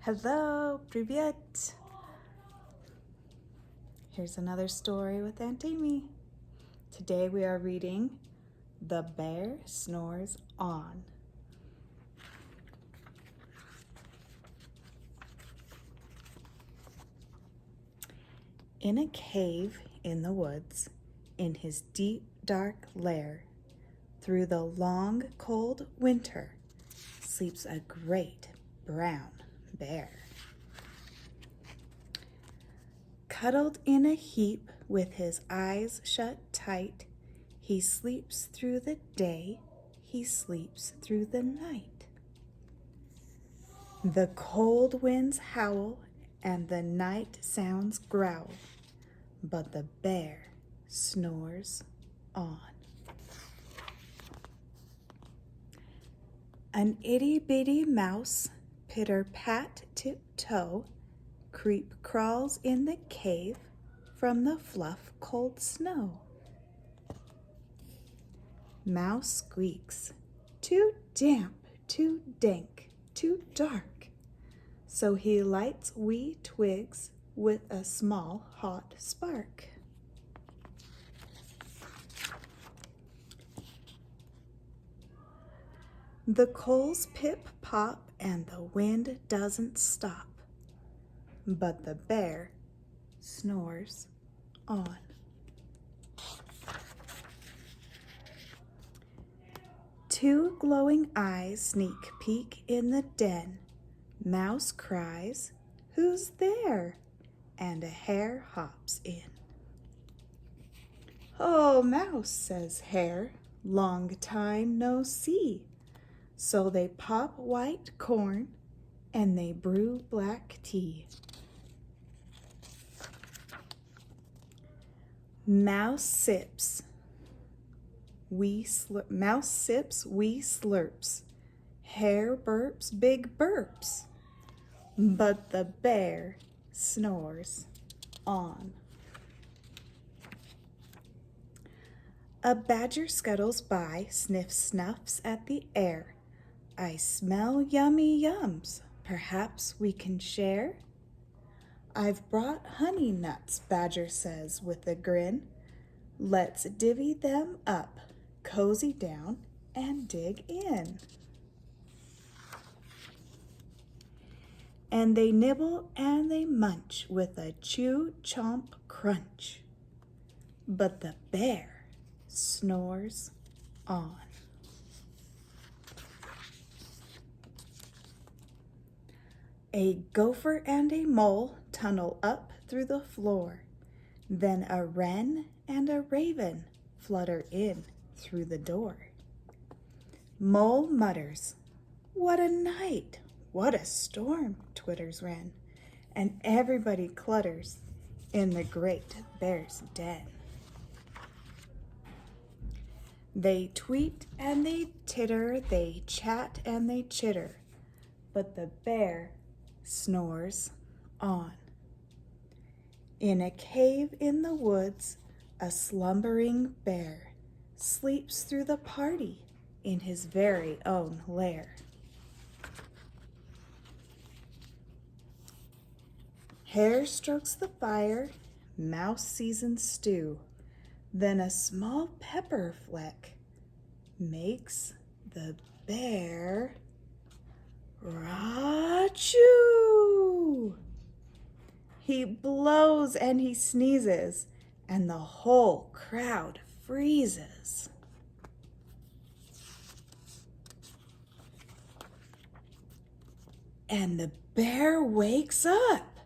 Hello, привет! Here's another story with Aunt Amy. Today we are reading The Bear Snores On. In a cave in the woods, in his deep, dark lair, through the long, cold winter, sleeps a great brown bear. Cuddled in a heap with his eyes shut tight, he sleeps through the day, he sleeps through the night. The cold winds howl and the night sounds growl, but the bear snores on. An itty-bitty mouse, pitter-pat tiptoe, creep crawls in the cave from the fluff cold snow. Mouse squeaks, too damp, too dank, too dark. So he lights wee twigs with a small hot spark. The coals pip-pop and the wind doesn't stop, but the bear snores on. Two glowing eyes sneak peek in the den. Mouse cries, "Who's there?" And a hare hops in. "Oh, Mouse," says Hare, "long time no see." So they pop white corn and they brew black tea. Mouse sips, wee slurps. Hare burps big burps, but the bear snores on. A badger scuttles by, snuffs at the air. "I smell yummy yums, perhaps we can share?" "I've brought honey nuts," Badger says with a grin. "Let's divvy them up, cozy down, and dig in." And they nibble and they munch with a chew, chomp, crunch. But the bear snores on. A gopher and a mole tunnel up through the floor. Then a wren and a raven flutter in through the door. Mole mutters, "What a night! What a storm!" twitters wren, and everybody clutters in the great bear's den. They tweet and they titter, they chat and they chitter, but the bear snores on. In a cave in the woods, a slumbering bear sleeps through the party in his very own lair. Hare strokes the fire, mouse seasons stew, then a small pepper fleck makes the bear Ra-choo! He blows and he sneezes, and the whole crowd freezes. And the bear wakes up.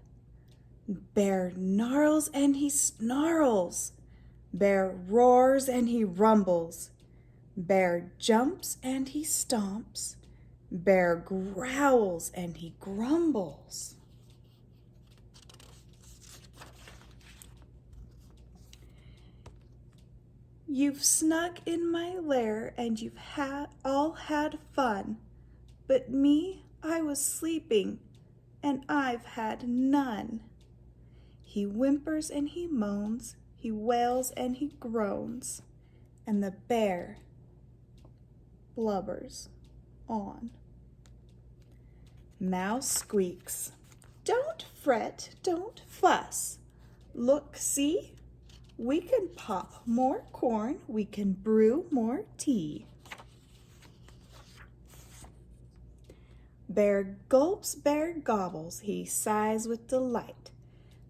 Bear gnarls and he snarls. Bear roars and he rumbles. Bear jumps and he stomps. Bear growls and he grumbles. You've snuck in my lair and you've all had fun, but me, I was sleeping and I've had none. He whimpers and he moans, he wails and he groans, and the bear blubbers on. Mouse squeaks, "Don't fret, don't fuss. Look, see, we can pop more corn, we can brew more tea." Bear gulps, Bear gobbles, he sighs with delight.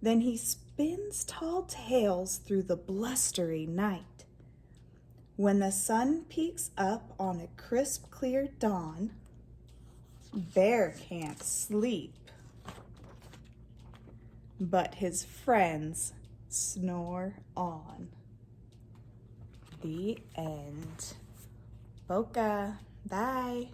Then he spins tall tales through the blustery night. When the sun peeks up on a crisp, clear dawn, Bear can't sleep, but his friends snore on. The end. Boca. Bye.